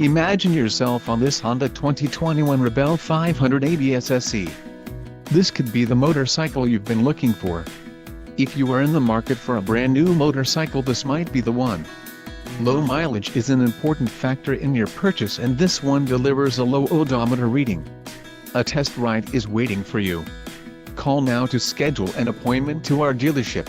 Imagine yourself on this Honda 2021 Rebel 500 ABS SE. This could be the motorcycle you've been looking for. If you are in the market for a brand new motorcycle, this might be the one. Low mileage is an important factor in your purchase, and this one delivers a low odometer reading. A test ride is waiting for you. Call now to schedule an appointment to our dealership.